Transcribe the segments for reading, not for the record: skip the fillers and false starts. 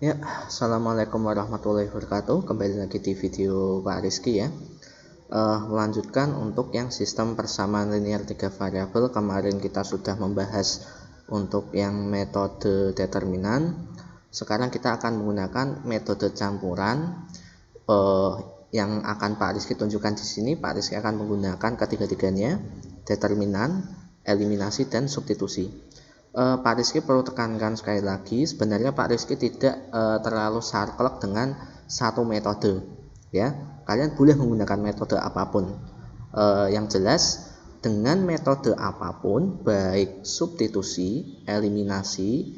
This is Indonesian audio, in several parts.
Ya, Assalamualaikum warahmatullahi wabarakatuh. Kembali lagi di video Pak Rizky ya. Melanjutkan untuk yang sistem persamaan linear 3 variabel. Kemarin kita sudah membahas untuk yang metode determinan. Sekarang kita akan menggunakan metode campuran. Yang akan Pak Rizky tunjukkan di sini, Pak Rizky akan menggunakan ketiga-tiganya, determinan, eliminasi, dan substitusi. Pak Rizky perlu tekankan sekali lagi, sebenarnya Pak Rizky tidak terlalu saklek dengan satu metode ya. Kalian boleh menggunakan metode apapun. Yang jelas dengan metode apapun, baik substitusi, eliminasi,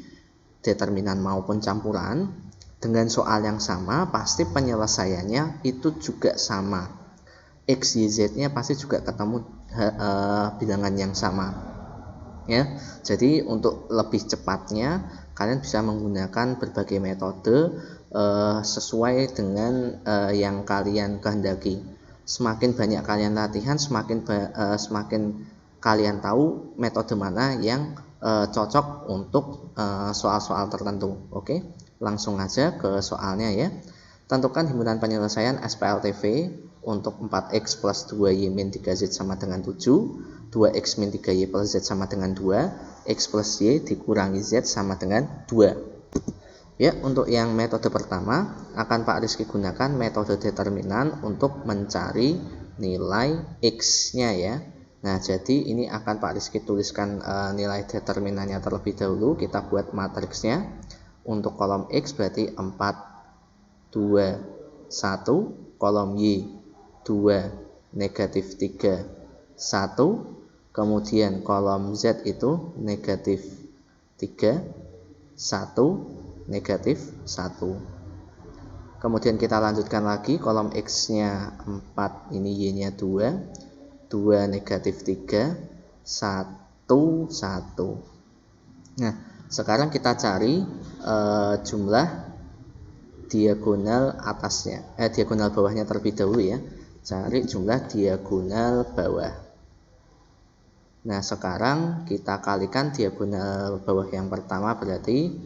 determinan maupun campuran, dengan soal yang sama pasti penyelesaiannya itu juga sama. X, Y, Z-nya pasti juga ketemu bilangan yang sama. Ya, jadi untuk lebih cepatnya kalian bisa menggunakan berbagai metode sesuai dengan yang kalian kehendaki. Semakin banyak kalian latihan, semakin kalian tahu metode mana yang cocok untuk soal-soal tertentu. Oke, langsung aja ke soalnya ya. Tentukan himpunan penyelesaian SPLTV untuk 4x plus 2y min 3z sama dengan 7, 2x min 3y plus z sama dengan 2, x plus y dikurangi z sama dengan 2. Ya, untuk yang metode pertama akan Pak Rizky gunakan metode determinan untuk mencari nilai x-nya ya. Nah, jadi ini akan Pak Rizky tuliskan nilai determinannya terlebih dahulu. Kita buat matriksnya. Untuk kolom x berarti 4, 2, 1, kolom Y 2, negatif 3, 1, kemudian kolom Z itu negatif 3, 1, negatif 1. Kemudian kita lanjutkan lagi, kolom X nya 4, ini Y nya 2, 2 negatif 3, 1, 1. Nah, sekarang kita cari jumlah diagonal atasnya, diagonal bawahnya terlebih dahulu ya. Cari jumlah diagonal bawah. Nah, sekarang kita kalikan diagonal bawah yang pertama berarti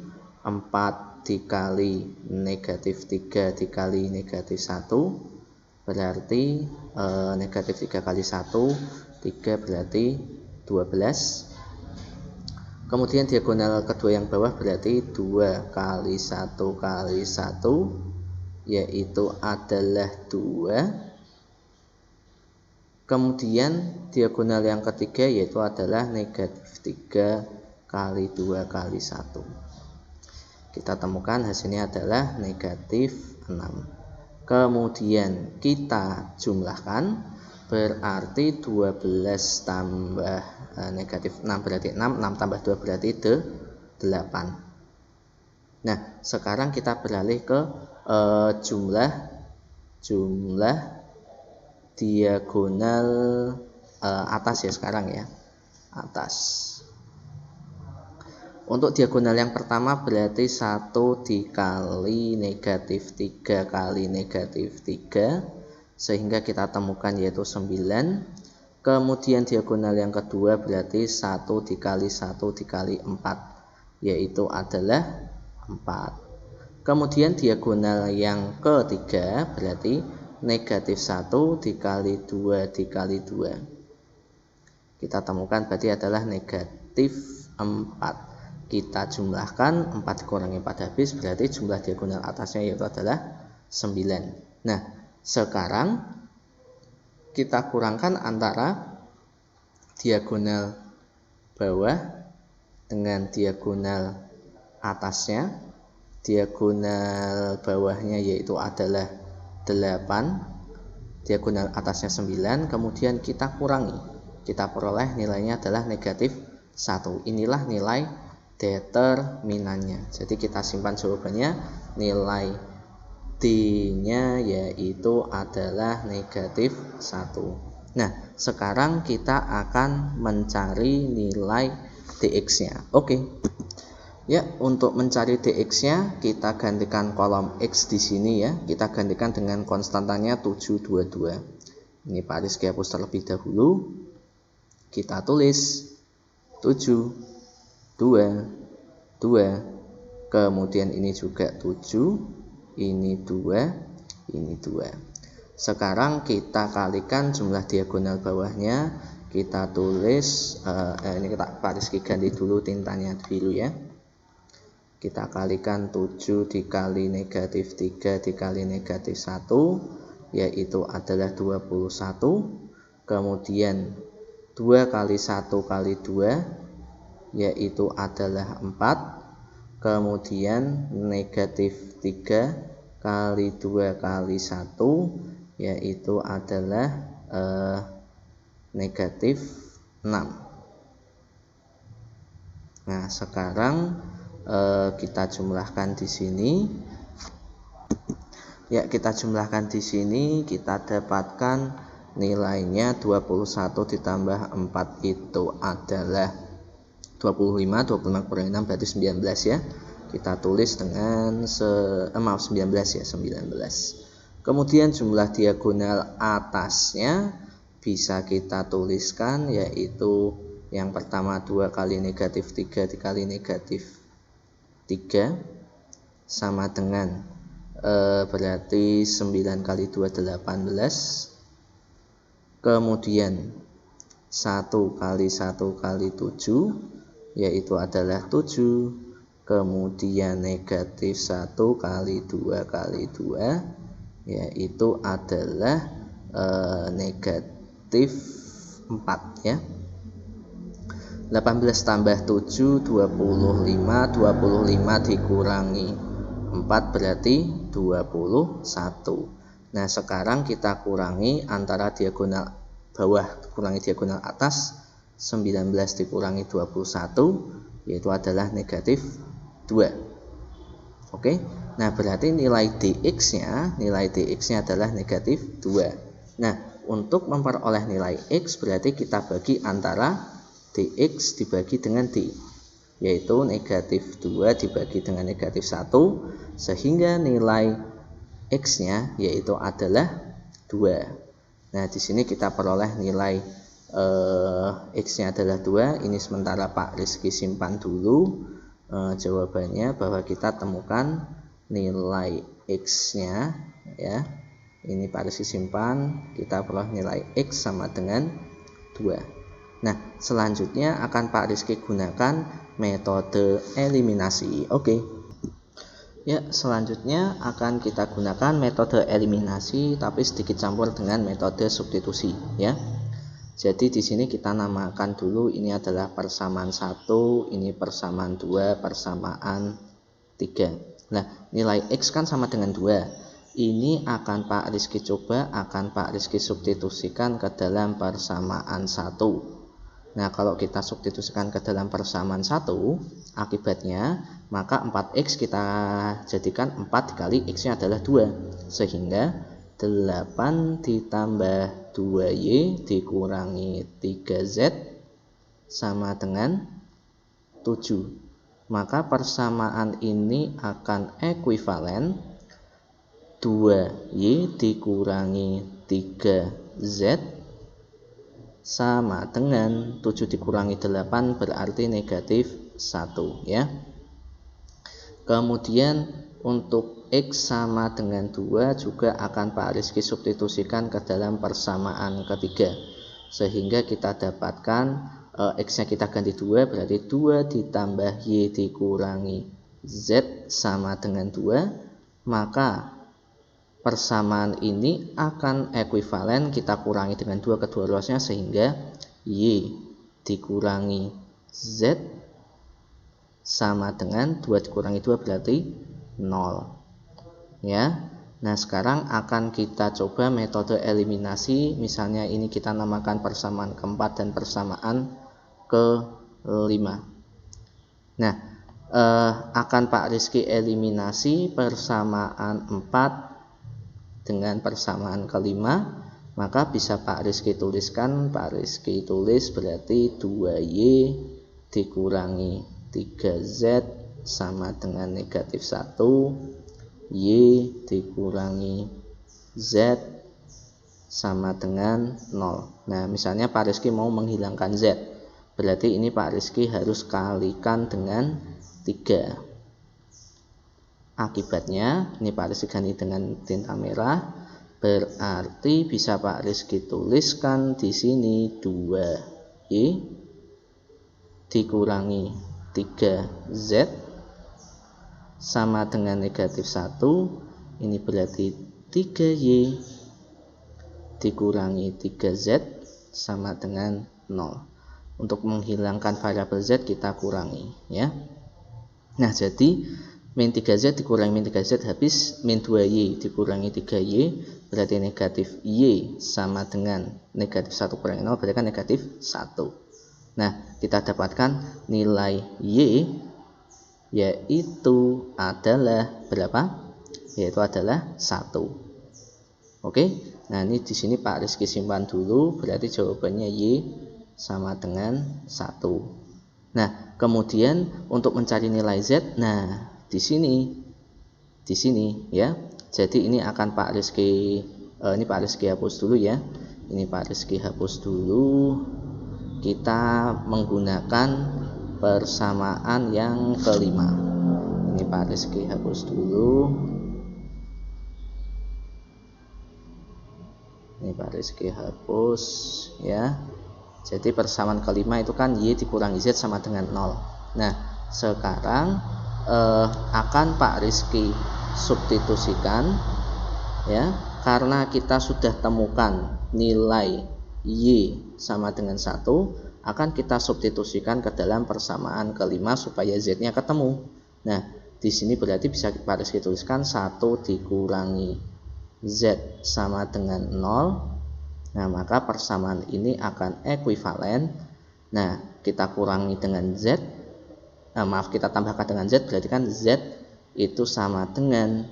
4 dikali negatif 3 dikali negatif 1 berarti negatif 3 kali 1, 3 berarti 12. Kemudian diagonal kedua yang bawah berarti 2 kali 1 kali 1 yaitu adalah 2. Kemudian diagonal yang ketiga yaitu adalah negatif 3 kali 2 kali 1. Kita temukan hasilnya adalah negatif 6. Kemudian kita jumlahkan, berarti 12 tambah negatif 6 berarti 6, 6 tambah 2 berarti 8. Nah, sekarang kita beralih ke jumlah diagonal atas ya sekarang ya, atas. Untuk diagonal yang pertama berarti 1 dikali negatif 3 kali negatif 3 sehingga kita temukan yaitu 9. Kemudian diagonal yang kedua berarti 1 dikali 1 dikali 4 yaitu adalah 4. Kemudian diagonal yang ketiga berarti negatif 1 dikali 2 dikali 2. Kita temukan berarti adalah negatif 4. Kita jumlahkan, 4 dikurangi 4 habis, berarti jumlah diagonal atasnya yaitu adalah 9. Nah, sekarang kita kurangkan antara diagonal bawah dengan diagonal atasnya. Diagonal bawahnya yaitu adalah 8, diagonal atasnya 9, kemudian kita kurangi. Kita peroleh nilainya adalah negatif 1. Inilah nilai determinannya. Jadi kita simpan jawabannya, nilai D-nya yaitu adalah negatif 1. Nah, sekarang kita akan mencari nilai dx-nya. Oke. Ya, untuk mencari dx-nya kita gantikan kolom x di sini ya. Kita gantikan dengan konstantanya 722. Ini Pak Rizky hapus terlebih dahulu. Kita tulis 7, 2, 2, kemudian ini juga 7, ini 2, ini 2. Sekarang kita kalikan jumlah diagonal bawahnya, kita tulis ini Pak Rizky ganti dulu tintanya biru ya. Kita kalikan 7 dikali negatif 3 dikali negatif 1, yaitu adalah 21. Kemudian 2 kali 1 kali 2, yaitu adalah 4. Kemudian negatif 3 kali 2 kali 1, yaitu adalah negatif 6. Nah, sekarang kita jumlahkan di sini. Ya, kita jumlahkan di sini, kita dapatkan nilainya 21 ditambah 4 itu adalah 25, 25 kurang 6 berarti 19 ya. Kita tulis dengan 19 ya, 19. Kemudian jumlah diagonal atasnya bisa kita tuliskan, yaitu yang pertama 2 kali negatif 3 dikali negatif 3 sama dengan berarti 9 kali 2 18. Kemudian 1 kali 1 kali 7, yaitu adalah 7. Kemudian negatif 1 kali 2 kali 2, yaitu adalah negatif 4 ya. 18 tambah 7 25, 25 dikurangi 4 berarti 21. Nah, sekarang kita kurangi antara diagonal bawah kurangi diagonal atas, 19 dikurangi 21, yaitu adalah negatif 2. Oke. Nah, berarti nilai dx-nya adalah negatif 2. Nah, untuk memperoleh nilai x berarti kita bagi antara dx dibagi dengan d, yaitu negatif 2 dibagi dengan negatif 1, sehingga nilai x-nya yaitu adalah 2. Nah, di sini kita peroleh nilai x-nya adalah 2. Ini sementara Pak Rizky simpan dulu jawabannya, bahwa kita temukan nilai x-nya ya. Ini Pak Rizky simpan, kita peroleh nilai x sama dengan 2. Nah, selanjutnya akan Pak Rizky gunakan metode eliminasi. Oke. Ya, selanjutnya akan kita gunakan metode eliminasi, tapi sedikit campur dengan metode substitusi ya. Jadi di sini kita namakan dulu, ini adalah persamaan 1, ini persamaan 2, persamaan 3. Nah, nilai x kan sama dengan 2. Ini akan Pak Rizky akan Pak Rizky substitusikan ke dalam persamaan 1. Nah, kalau kita substitusikan ke dalam persamaan 1, akibatnya maka 4x kita jadikan 4 dikali x-nya adalah 2, sehingga 8 ditambah 2y dikurangi 3z sama dengan 7. Maka persamaan ini akan ekuivalen 2y dikurangi 3z sama dengan 7 dikurangi 8 berarti negatif 1 ya. Kemudian untuk x sama dengan 2 juga akan Pak Rizky substitusikan ke dalam persamaan ketiga, sehingga kita dapatkan x-nya kita ganti 2, berarti 2 ditambah y dikurangi z sama dengan 2. Maka persamaan ini akan ekuivalen, kita kurangi dengan 2 kedua ruasnya, sehingga y dikurangi z sama dengan 2 dikurangi 2 berarti 0 ya. Nah, sekarang akan kita coba metode eliminasi. Misalnya ini kita namakan persamaan keempat dan persamaan kelima. Nah, akan Pak Rizky eliminasi persamaan 4 dengan persamaan kelima, maka bisa Pak Rizky tuliskan, Pak Rizky tulis berarti 2y dikurangi 3z sama dengan negatif 1, y dikurangi z sama dengan 0. Nah, misalnya Pak Rizky mau menghilangkan z, berarti ini Pak Rizky harus kalikan dengan 3. Akibatnya, ini Pak Rizky ganti dengan tinta merah, berarti bisa Pak Rizky tuliskan di sini 2Y dikurangi 3Z sama dengan negatif 1. Ini berarti 3Y dikurangi 3Z sama dengan 0. Untuk menghilangkan variabel Z kita kurangi ya. Nah, jadi min 3Z dikurangi min 3Z habis min 2Y dikurangi 3Y, berarti negatif Y sama dengan negatif 1 kurangi 0, berarti kan negatif 1. Nah, kita dapatkan nilai Y yaitu adalah berapa? Yaitu adalah 1. Oke, nah ini di sini Pak Rizky simpan dulu, berarti jawabannya Y sama dengan 1. Nah, kemudian untuk mencari nilai Z, nah di sini ya. Jadi ini akan Pak Rizky ini Pak Rizky hapus dulu ya. Ini Pak Rizky hapus dulu. Kita menggunakan persamaan yang kelima. Ini Pak Rizky hapus dulu. Ini Pak Rizky hapus ya. Jadi persamaan kelima itu kan Y dikurangi Z sama dengan 0. Nah, sekarang akan Pak Rizky substitusikan ya, karena kita sudah temukan nilai Y sama dengan 1, akan kita substitusikan ke dalam persamaan kelima supaya Z-nya ketemu. Nah, di sini berarti bisa Pak Rizky tuliskan 1 dikurangi Z sama dengan 0. Nah, maka persamaan ini akan ekuivalen. Nah, kita kurangi dengan Z, kita tambahkan dengan Z, berarti kan Z itu sama dengan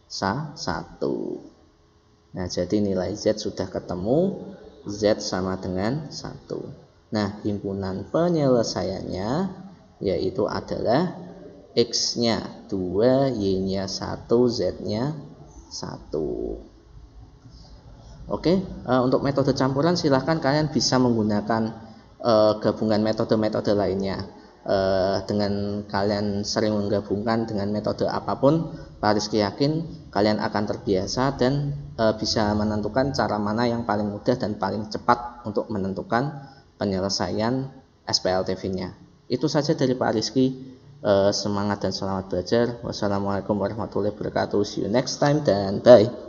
1. Nah, jadi nilai Z sudah ketemu, Z sama dengan 1. Nah, himpunan penyelesaiannya yaitu adalah X-nya 2, Y-nya 1, Z-nya 1. Oke, untuk metode campuran silahkan kalian bisa menggunakan gabungan metode-metode lainnya. Dengan kalian sering menggabungkan dengan metode apapun, Pak Rizky yakin kalian akan terbiasa dan bisa menentukan cara mana yang paling mudah dan paling cepat untuk menentukan penyelesaian SPLTV-nya. Itu saja dari Pak Rizky. Semangat dan selamat belajar. Wassalamualaikum warahmatullahi wabarakatuh. See you next time dan bye.